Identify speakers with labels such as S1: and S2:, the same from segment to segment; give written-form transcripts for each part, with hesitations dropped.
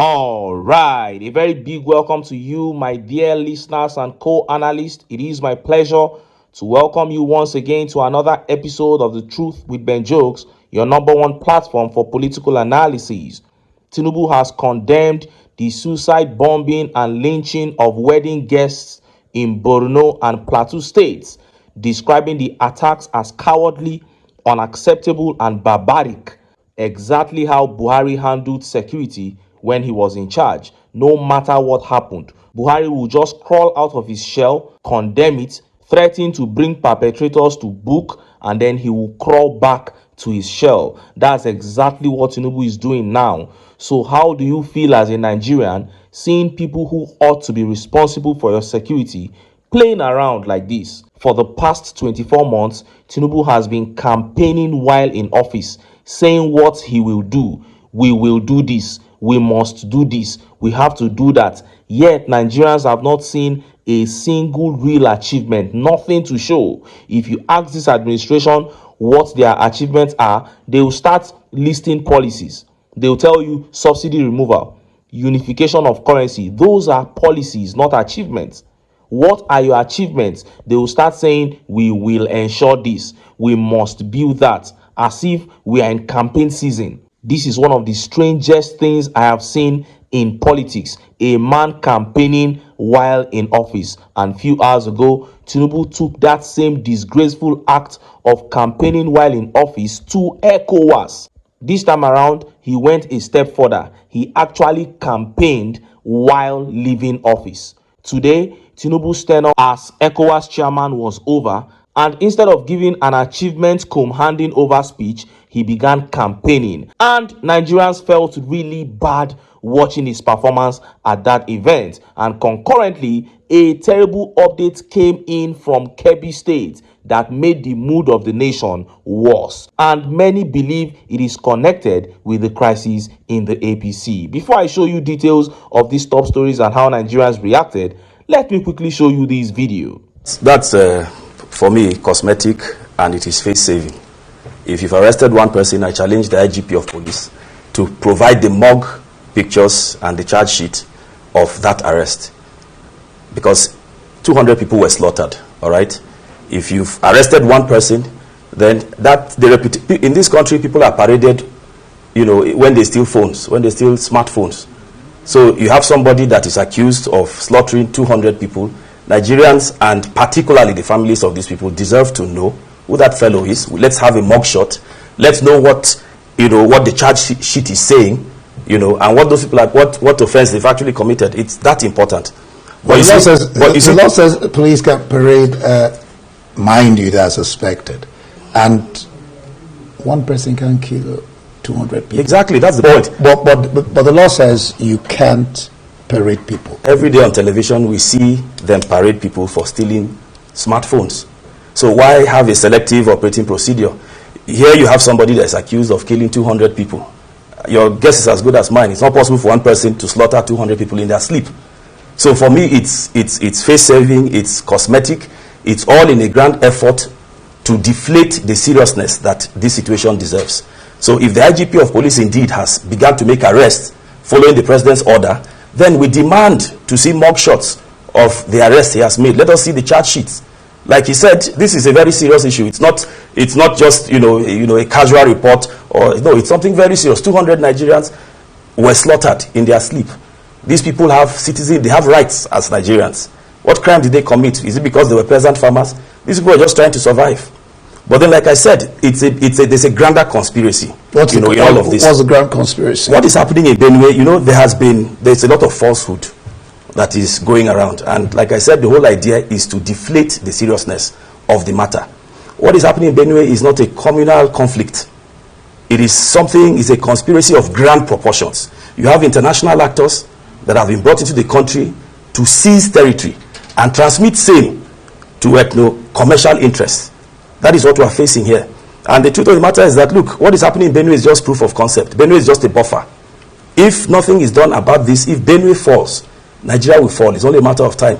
S1: All right, a very big welcome to you, my dear listeners and co-analysts. It is my pleasure to welcome you once again to another episode of The Truth with Ben Jokes, your number one platform for political analysis. TINUBU has condemned the suicide bombing and lynching of wedding guests in Borno and Plateau states, describing the attacks as cowardly, unacceptable, and barbaric. Exactly how Buhari handled security when he was in charge. No matter what happened, Buhari will just crawl out of his shell, condemn it, threaten to bring perpetrators to book, and then he will crawl back to his shell. That's exactly what TINUBU is doing now. So how do you feel as a Nigerian seeing people who ought to be responsible for your security playing around like this? For the past 24 months, TINUBU has been campaigning while in office, saying what he will do. We will do this. We must do this. We have to do that. Yet Nigerians have not seen a single real achievement, nothing to show. If you ask this administration what their achievements are, they will start listing policies. They will tell you subsidy removal, unification of currency. Those are policies, not achievements. What are your achievements? They will start saying, we will ensure this. We must build that, as if we are in campaign season. This is one of the strangest things I have seen in politics. A man campaigning while in office. And a few hours ago, TINUBU took that same disgraceful act of campaigning while in office to ECOWAS. This time around, he went a step further. He actually campaigned while leaving office. Today, TINUBU's tenure as ECOWAS chairman was over, and instead of giving an achievement handing over speech, he began campaigning. And Nigerians felt really bad watching his performance at that event. And concurrently, a terrible update came in from Kebbi State that made the mood of the nation worse. And many believe it is connected with the crisis in the APC. Before I show you details of these top stories and how Nigerians reacted, let me quickly show you this video.
S2: That's, for me, cosmetic, and it is face-saving. If you've arrested one person, I challenge the IGP of police to provide the mug pictures and the charge sheet of that arrest. Because 200 people were slaughtered, all right? If you've arrested one person, then in this country, people are paraded, you know, when they steal phones, when they steal smartphones. So you have somebody that is accused of slaughtering 200 people. Nigerians, and particularly the families of these people, deserve to know who that fellow is. Let's have a mugshot. Let's know what, you know, what the charge sheet is saying, you know, and what those people are, what offense they've actually committed. It's that important.
S3: But the law says police can parade, mind you, they are suspected, and one person can kill 200 people.
S2: Exactly, that's the point.
S3: But the law says you can't parade people.
S2: Every day on television, we see them parade people for stealing smartphones. So why have a selective operating procedure? Here you have somebody that's accused of killing 200 people. Your guess is as good as mine. It's not possible for one person to slaughter 200 people in their sleep. So for me, it's face-saving, it's cosmetic, it's all in a grand effort to deflate the seriousness that this situation deserves. So if the IGP of police indeed has begun to make arrests following the president's order, then we demand to see mugshots of the arrests he has made. Let us see the charge sheets. Like he said, this is a very serious issue. It's not just a casual report, or no, it's something very serious. 200 Nigerians were slaughtered in their sleep. These people have citizens, they have rights as Nigerians. What crime did they commit? Is it because they were peasant farmers? These people are just trying to survive. But then, like I said, there's a grander conspiracy.
S3: What's
S2: in all of this?
S3: What's the grand conspiracy?
S2: What is happening in Benue? You know, there's a lot of falsehood that is going around, and like I said, the whole idea is to deflate the seriousness of the matter. What is happening in Benue is not a communal conflict. It is something, it's a conspiracy of grand proportions. You have international actors that have been brought into the country to seize territory and transmit same to commercial interests. That is what we are facing here. And the truth of the matter is that, look, what is happening in Benue is just proof of concept. Benue is just a buffer. If nothing is done about this, if Benue falls, Nigeria will fall. It's only a matter of time.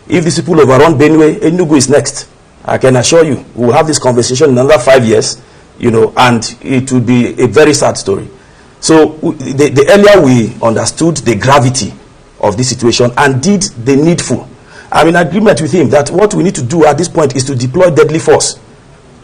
S2: If these people overrun Benue, Enugu is next. I can assure you, we will have this conversation in another 5 years, and it will be a very sad story. So the earlier we understood the gravity of this situation and did the needful, I'm in agreement with him that what we need to do at this point is to deploy deadly force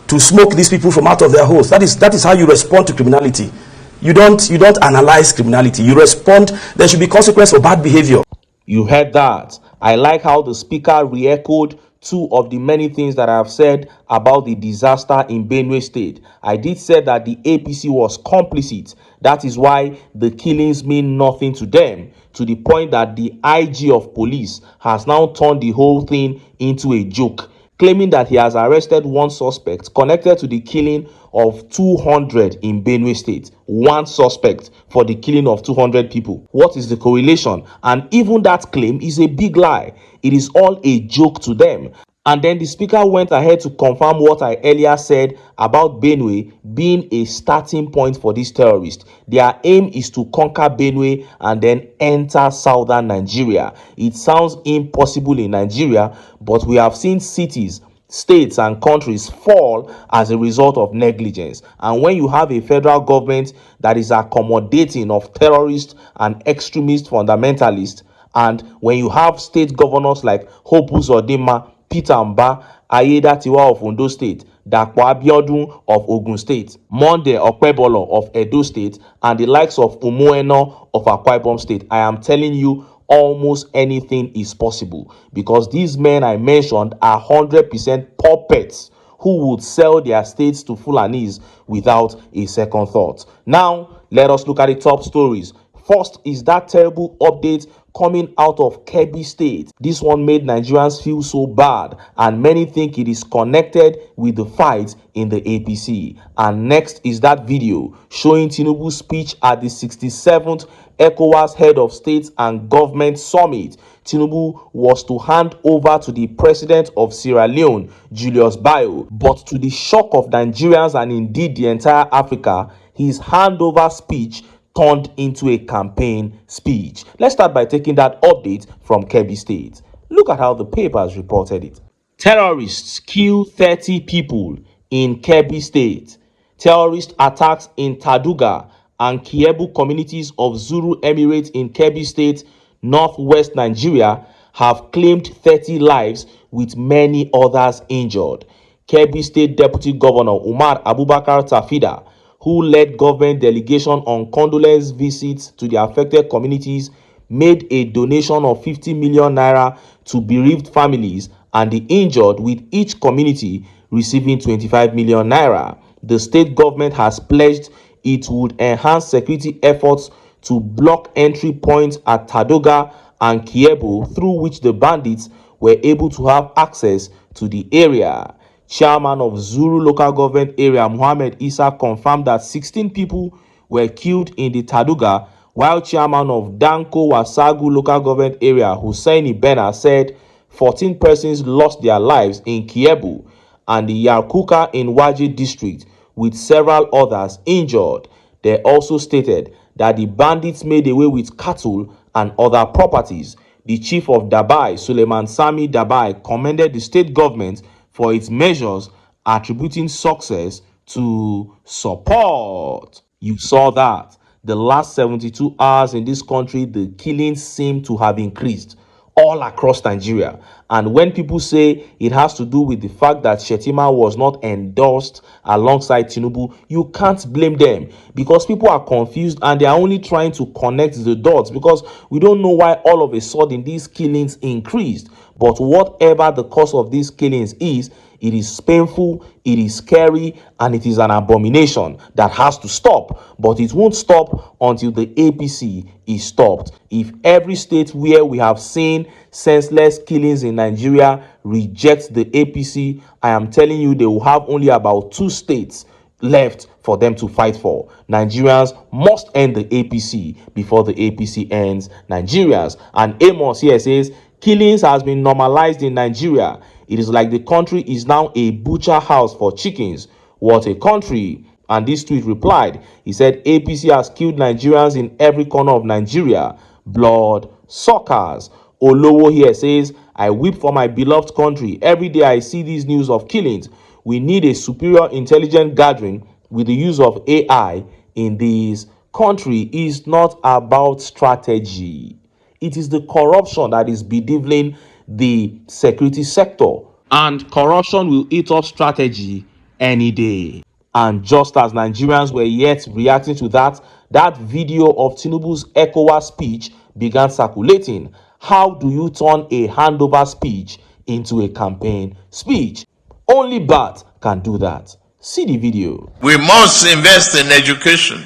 S2: to smoke these people from out of their holes. That is how you respond to criminality. You don't analyze criminality. You respond. There should be consequence for bad behavior.
S1: You heard that. I like how the speaker re-echoed two of the many things that I have said about the disaster in Benue State. I did say that the APC was complicit. That is why the killings mean nothing to them, to the point that the IG of police has now turned the whole thing into a joke, claiming that he has arrested one suspect connected to the killing of 200 in Benue State. One suspect for the killing of 200 people. What is the correlation? And even that claim is a big lie. It is all a joke to them. And then the speaker went ahead to confirm what I earlier said about Benue being a starting point for these terrorists. Their aim is to conquer Benue and then enter southern Nigeria. It sounds impossible in Nigeria, but we have seen cities, states and countries fall as a result of negligence. And when you have a federal government that is accommodating of terrorists and extremist fundamentalists, and when you have state governors like Hope Uzodinma, Peter Mba, Ayeda Tiwa of Ondo State, Dapo Abiodun of Ogun State, Monday Okpebolo of Edo State, and the likes of Umueno of Akwa Ibom State, I am telling you, almost anything is possible, because these men I mentioned are 100% puppets who would sell their states to Fulanis without a second thought. Now, let us look at the top stories. First is that terrible update coming out of Kebbi State. This one made Nigerians feel so bad, and many think it is connected with the fight in the APC. And next is that video showing TINUBU's speech at the 67th ECOWAS Head of State and Government Summit. TINUBU was to hand over to the president of Sierra Leone, Julius Bio, but to the shock of Nigerians and indeed the entire Africa, his handover speech turned into a campaign speech. Let's start by taking that update from Kebbi State. Look at how the papers reported it. Terrorists kill 30 people in Kebbi State. Terrorist attacks in Taduga and Kiebu communities of Zuru Emirate in Kebbi State, northwest Nigeria, have claimed 30 lives with many others injured. Kebbi State Deputy Governor Umar Abubakar Tafida, who led government delegation on condolence visits to the affected communities, made a donation of 50 million naira to bereaved families and the injured, with each community receiving 25 million naira. The state government has pledged it would enhance security efforts to block entry points at Tadoga and Kiebu, through which the bandits were able to have access to the area. Chairman of Zuru local government area, Mohammed Isa, confirmed that 16 people were killed in the Taduga, while chairman of Danko Wasagu local government area, Husseini Bena, said 14 persons lost their lives in Kiebu and the Yarkuka in Waji district, with several others injured. They also stated that the bandits made away with cattle and other properties. The chief of Dabai, Suleiman Sami Dabai, commended the state government for its measures, attributing success to support. You saw that. The last 72 hours in this country, the killings seem to have increased all across Nigeria. And when people say it has to do with the fact that Shetima was not endorsed alongside TINUBU, you can't blame them, because people are confused and they are only trying to connect the dots, because we don't know why all of a sudden these killings increased. But whatever the cause of these killings is, it is painful, it is scary, and it is an abomination that has to stop. But it won't stop until the APC is stopped. If every state where we have seen senseless killings in Nigeria rejects the APC, I am telling you, they will have only about 2 states left for them to fight for. Nigerians must end the APC before the APC ends Nigerians. And Amos here says, killings has been normalized in Nigeria. It is like the country is now a butcher house for chickens. What a country. And this tweet replied, he said, APC has killed Nigerians in every corner of Nigeria. Blood suckers. Olowo here says, I weep for my beloved country. Every day I see these news of killings. We need a superior intelligent gathering with the use of AI in these country is not about strategy. It is the corruption that is bedeviling the security sector. And corruption will eat up strategy any day. And just as Nigerians were yet reacting to that video of Tinubu's ECOWAS speech began circulating. How do you turn a handover speech into a campaign speech? Only Bat can do that. See the video.
S4: We must invest in education,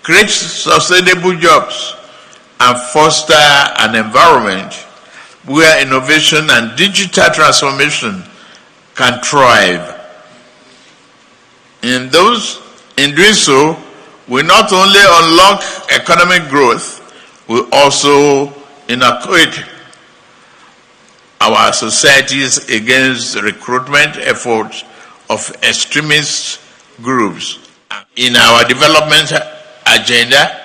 S4: create sustainable jobs, and foster an environment where innovation and digital transformation can thrive. In doing so, we not only unlock economic growth, we also inoculate our societies against recruitment efforts of extremist groups. In our development agenda,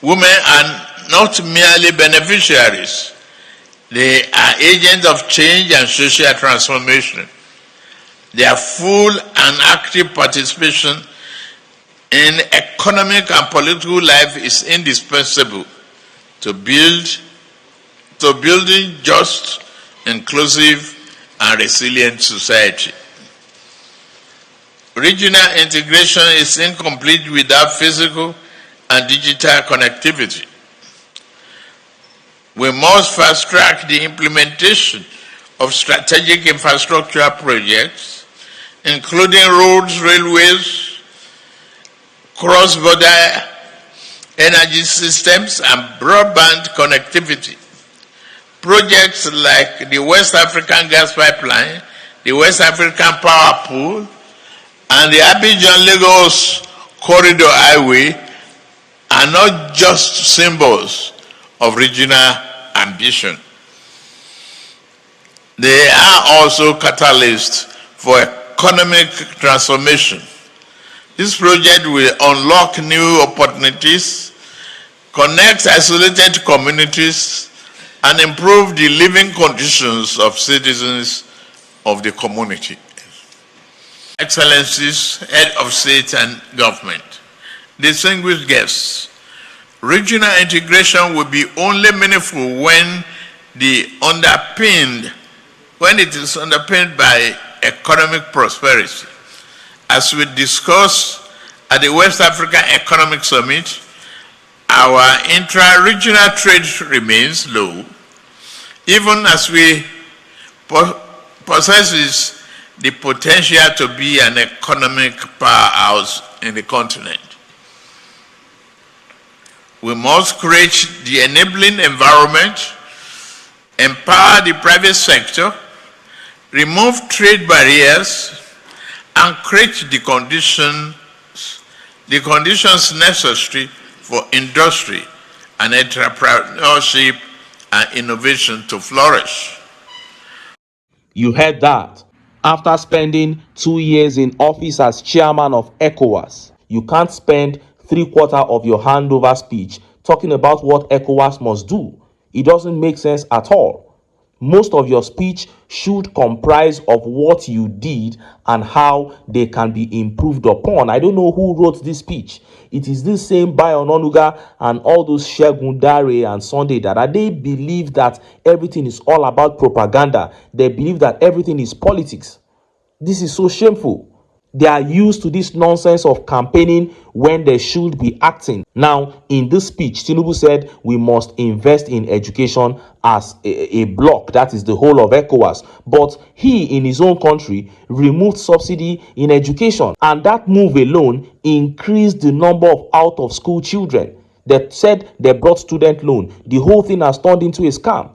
S4: women are not merely beneficiaries, they are agents of change and social transformation. Their full and active participation in economic and political life is indispensable to building just, inclusive, and resilient society. Regional integration is incomplete without physical and digital connectivity. We must fast-track the implementation of strategic infrastructure projects, including roads, railways, cross-border energy systems, and broadband connectivity. Projects like the West African Gas Pipeline, the West African Power Pool, and the Abidjan-Lagos Corridor Highway are not just symbols of regional ambition. They are also catalysts for economic transformation. This project will unlock new opportunities, connect isolated communities, and improve the living conditions of citizens of the community. Excellencies, Head of State and Government, distinguished guests, regional integration will be only meaningful when it is underpinned by economic prosperity. As we discussed at the West African Economic Summit, our intra-regional trade remains low, even as we possesses the potential to be an economic powerhouse in the continent. We must create the enabling environment, empower the private sector, remove trade barriers, and create the conditions necessary for industry and entrepreneurship and innovation to flourish.
S1: You heard that. After spending 2 years in office as chairman of ECOWAS, you can't spend 3/4 of your handover speech talking about what ECOWAS must do. It doesn't make sense at all. Most of your speech should comprise of what you did and how they can be improved upon. I don't know who wrote this speech. It is this same Bayo Onanuga and all those Segun Dare and Sunday that they believe that everything is all about propaganda. They believe that everything is politics. This is so shameful. They are used to this nonsense of campaigning when they should be acting. Now, in this speech, Tinubu said we must invest in education as a block, that is the whole of ECOWAS. But he, in his own country, removed subsidy in education. And that move alone increased the number of out-of-school children. They said they brought student loan. The whole thing has turned into a scam.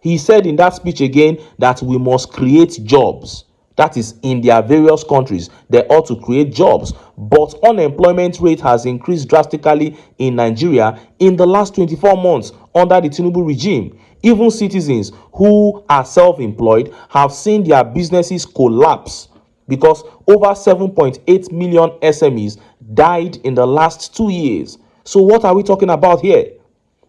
S1: He said in that speech again that we must create jobs. That is, in their various countries, they ought to create jobs. But unemployment rate has increased drastically in Nigeria in the last 24 months under the TINUBU regime. Even citizens who are self-employed have seen their businesses collapse because over 7.8 million SMEs died in the last 2 years. So what are we talking about here?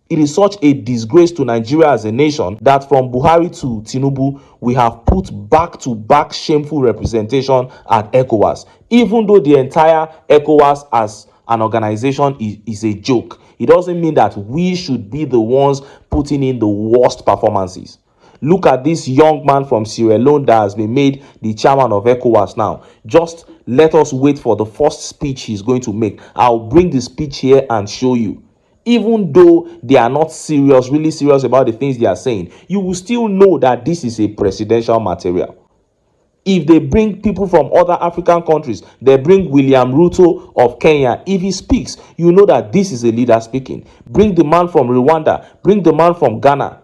S1: It is such a disgrace to Nigeria as a nation that from Buhari to Tinubu, we have put back-to-back shameful representation at ECOWAS, even though the entire ECOWAS an organization is a joke, it doesn't mean that we should be the ones putting in the worst performances. Look at this young man from Sierra Leone that has been made the chairman of ECOWAS now. Just let us wait for the first speech he's going to make. I'll bring the speech here and show you. Even though they are not serious, really serious about the things they are saying, you will still know that this is a presidential material. If they bring people from other African countries, they bring William Ruto of Kenya. If he speaks, you know that this is a leader speaking. Bring the man from Rwanda, bring the man from Ghana.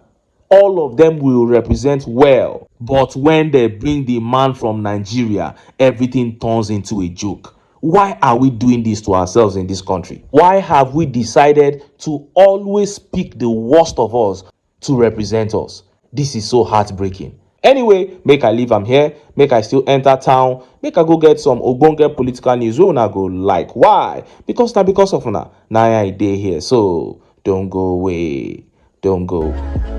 S1: All of them will represent well. But when they bring the man from Nigeria, everything turns into a joke. Why are we doing this to ourselves in this country? Why have we decided to always pick the worst of us to represent us? This is so heartbreaking. Anyway, make I leave am here, make I still enter town, make I go get some ogbonge political news wey una go like. Why? Because of una na I dey here, so don't go away, don't go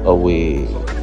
S1: away.